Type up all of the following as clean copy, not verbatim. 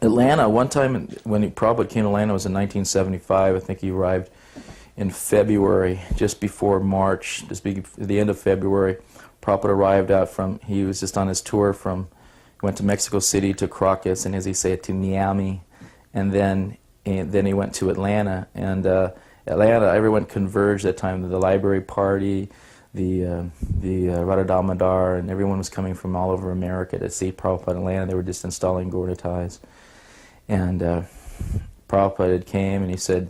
Atlanta, one time when Prabhupada came to Atlanta, it was in 1975. I think he arrived in February, just before March, the end of February. Prabhupada arrived out from, he was just on his tour from, he went to Mexico City, to Caracas, and as he said, to Miami, and then he went to Atlanta. And Atlanta, everyone converged at that time. The library party, the Radha Damodar, and everyone was coming from all over America to see Prabhupada in Atlanta. They were just installing Gauratai. And Prabhupada came and he said,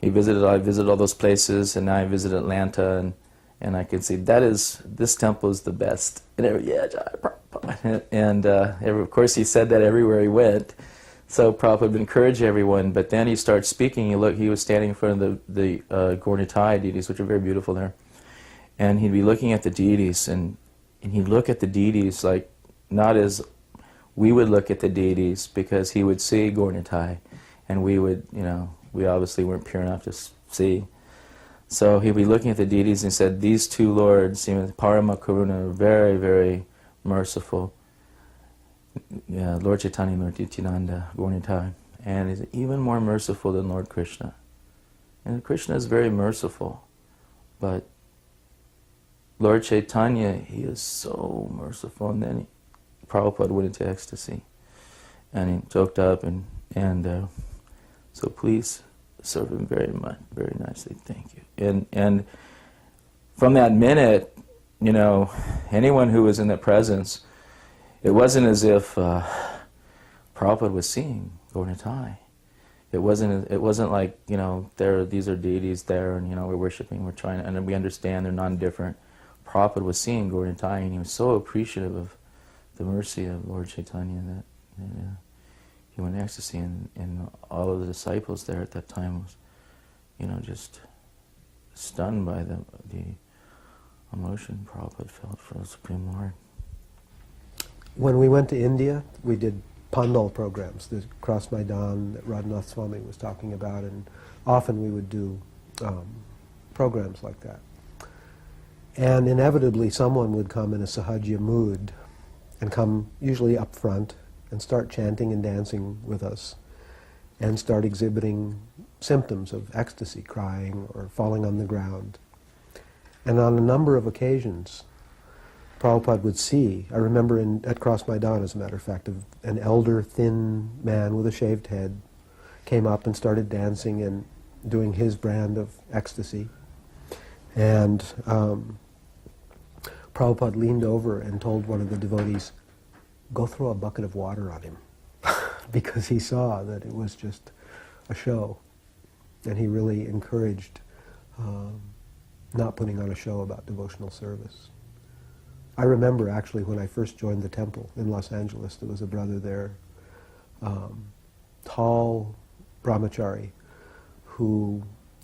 I visited all those places, and now I visit Atlanta, and I could see this temple is the best. And Jai Prabhupada. And of course he said that everywhere he went. So Prabhupada would encourage everyone, but then he started speaking. He was standing in front of the Gauratai deities, which are very beautiful there. And he'd be looking at the deities, and he'd look at the deities like, not as we would look at the deities, because he would see Gauratai, and we would, we obviously weren't pure enough to see. So he'd be looking at the deities and he said, these two lords, Parama Karuna, are very, very merciful. Yeah, Lord Chaitanya, Lord Nityananda, Gauratai. And he's even more merciful than Lord Krishna. And Krishna is very merciful, but Lord Chaitanya, he is so merciful. And then Prabhupada went into ecstasy, and he choked up, and so please serve him very much, very nicely, thank you. And from that minute, anyone who was in the presence, it wasn't as if Prabhupada was seeing Gauratai. It wasn't like, these are deities there, and we're worshiping, we're trying, and we understand they're non-different. Prabhupada was seeing Gauratai, and he was so appreciative of the mercy of Lord Chaitanya that he went in ecstasy, and all of the disciples there at that time was, just stunned by the emotion Prabhupada felt for the Supreme Lord. When we went to India, we did Pandal programs, the Cross Maidan that Radhanath Swami was talking about, and often we would do programs like that. And inevitably someone would come in a Sahajya mood and come usually up front and start chanting and dancing with us and start exhibiting symptoms of ecstasy, crying or falling on the ground. And on a number of occasions, Prabhupada would see, I remember at Cross Maidan, as a matter of fact, an elder, thin man with a shaved head came up and started dancing and doing his brand of ecstasy. And Prabhupada leaned over and told one of the devotees, go throw a bucket of water on him, because he saw that it was just a show. And he really encouraged not putting on a show about devotional service. I remember actually when I first joined the temple in Los Angeles, there was a brother there, tall brahmachari, who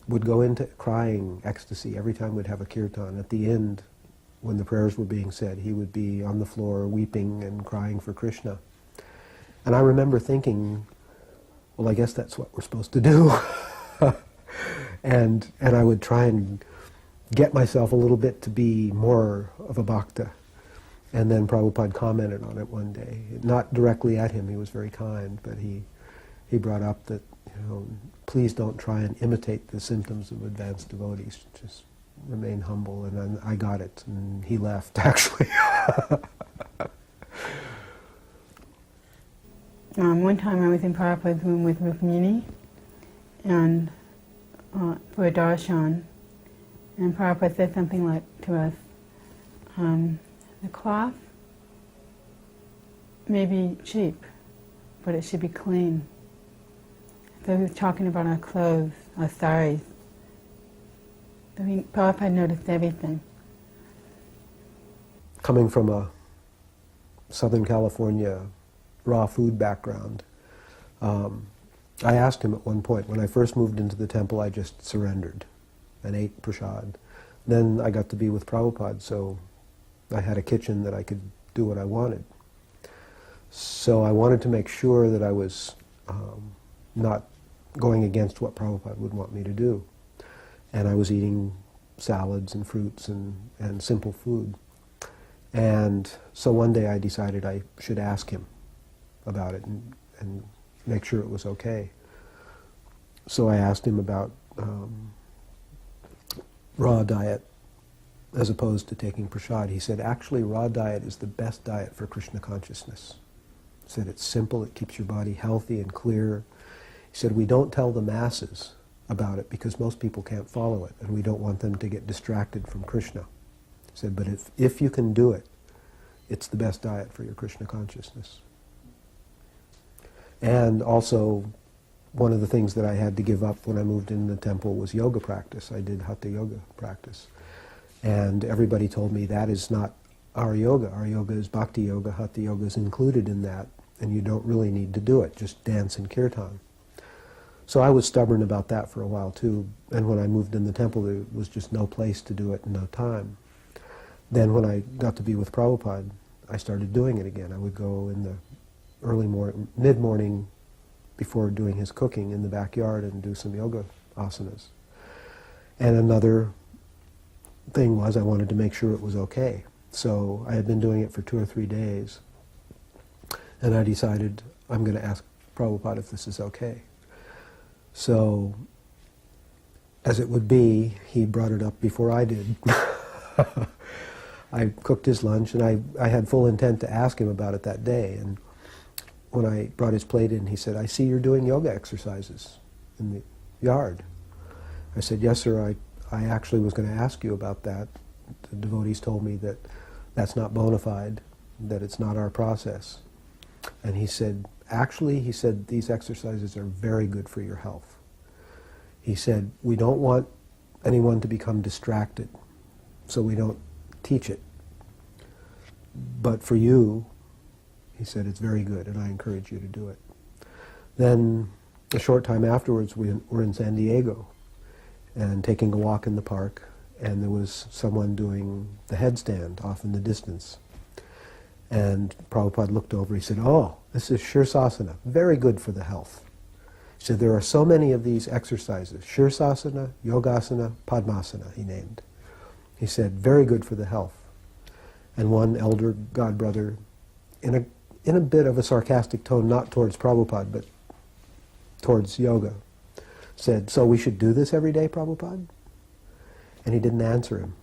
would go into crying ecstasy every time we'd have a kirtan. At the end, when the prayers were being said, he would be on the floor weeping and crying for Krishna. And I remember thinking, well, I guess that's what we're supposed to do. and I would try and get myself a little bit to be more of a bhakta. And then Prabhupada commented on it one day. Not directly at him, he was very kind, but he brought up that, please don't try and imitate the symptoms of advanced devotees. Just remain humble. And then I got it, and he left, actually. One time I was in Prabhupada's room with Rukmini, and for a darshan, and Prabhupada said something like to us, the cloth may be cheap, but it should be clean. So he was talking about our clothes, our saris. So Prabhupada noticed everything. Coming from a Southern California raw food background, I asked him at one point, when I first moved into the temple, I just surrendered and ate prasad. Then I got to be with Prabhupada, so I had a kitchen that I could do what I wanted. So I wanted to make sure that I was not going against what Prabhupada would want me to do. And I was eating salads and fruits and simple food. And so one day I decided I should ask him about it and make sure it was okay. So I asked him about raw diet as opposed to taking prasad. He said, actually, raw diet is the best diet for Krishna consciousness. He said, it's simple, it keeps your body healthy and clear. He said, we don't tell the masses about it because most people can't follow it, and we don't want them to get distracted from Krishna. He said, but if you can do it, it's the best diet for your Krishna consciousness. And also, one of the things that I had to give up when I moved into the temple was yoga practice. I did hatha yoga practice. And everybody told me that is not our yoga. Our yoga is bhakti yoga. Hatha yoga is included in that, and you don't really need to do it. Just dance and kirtan. So I was stubborn about that for a while too. And when I moved in the temple, there was just no place to do it and no time. Then when I got to be with Prabhupada, I started doing it again. I would go in the early morning, mid-morning, before doing his cooking in the backyard and do some yoga asanas. And another thing was I wanted to make sure it was okay. So I had been doing it for 2 or 3 days. And I decided I'm going to ask Prabhupada if this is okay. So, as it would be, he brought it up before I did. I cooked his lunch, and I had full intent to ask him about it that day. And when I brought his plate in, he said, I see you're doing yoga exercises in the yard. I said, yes, sir, I actually was going to ask you about that. The devotees told me that that's not bona fide, that it's not our process. And he said, actually, he said, these exercises are very good for your health. He said, we don't want anyone to become distracted, so we don't teach it. But for you, he said, it's very good, and I encourage you to do it. Then, a short time afterwards, we were in San Diego and taking a walk in the park, and there was someone doing the headstand off in the distance. And Prabhupada looked over, he said, oh, this is Shirsasana, very good for the health. He said, there are so many of these exercises, Shirsasana, Yogasana, Padmasana, he named. He said, very good for the health. And one elder godbrother, in a bit of a sarcastic tone, not towards Prabhupada, but towards yoga, said, so we should do this every day, Prabhupada? And he didn't answer him.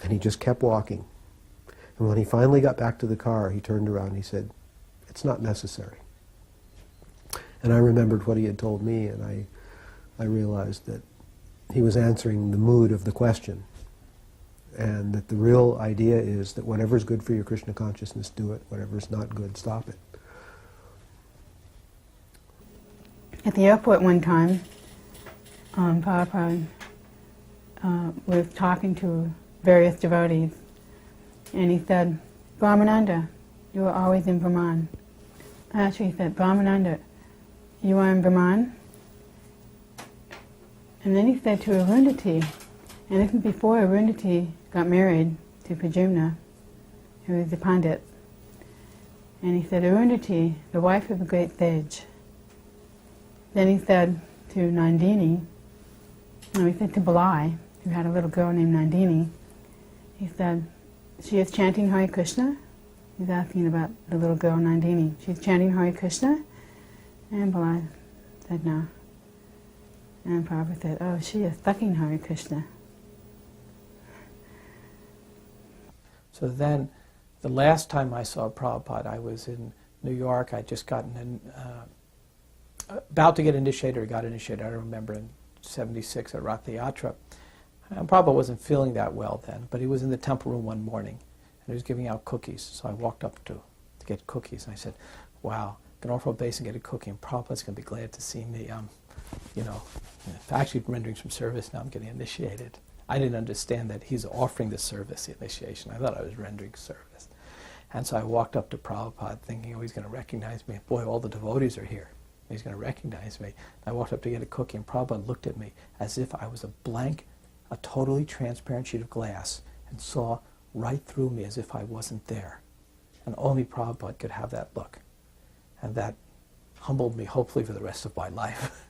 And he just kept walking. And when he finally got back to the car, he turned around and he said, it's not necessary. And I remembered what he had told me, and I realized that he was answering the mood of the question. And that the real idea is that whatever's good for your Krishna consciousness, do it. Whatever's not good, stop it. At the airport one time, Prabhupada was talking to various devotees, and he said, Brahmananda, you are always in Brahman. Actually, he said, Brahmananda, you are in Brahman? And then he said to Arundhati, and this is before Arundhati got married to Pradyumna, who was a Pandit. And he said, Arundhati, the wife of a great sage. Then he said to Nandini, and he said to Balai, who had a little girl named Nandini, he said, she is chanting Hare Krishna? He's asking about the little girl Nandini. She's chanting Hare Krishna? And Balai said no. And Prabhupada said, oh, she is sucking Hare Krishna. So then, the last time I saw Prabhupada, I was in New York. I'd just gotten about to get initiated, or got initiated, I don't remember, in '76 at Ratha Yatra. And Prabhupada wasn't feeling that well then, but he was in the temple room one morning, and he was giving out cookies. So I walked up to get cookies, and I said, wow, I can offer a base and get a cookie, and Prabhupada's going to be glad to see me, actually rendering some service, now I'm getting initiated. I didn't understand that he's offering the service, the initiation. I thought I was rendering service. And so I walked up to Prabhupada thinking, oh, he's going to recognize me. Boy, all the devotees are here. He's going to recognize me. I walked up to get a cookie, and Prabhupada looked at me as if I was a blank, a totally transparent sheet of glass, and saw right through me as if I wasn't there. And only Prabhupada could have that look. And that humbled me, hopefully, for the rest of my life.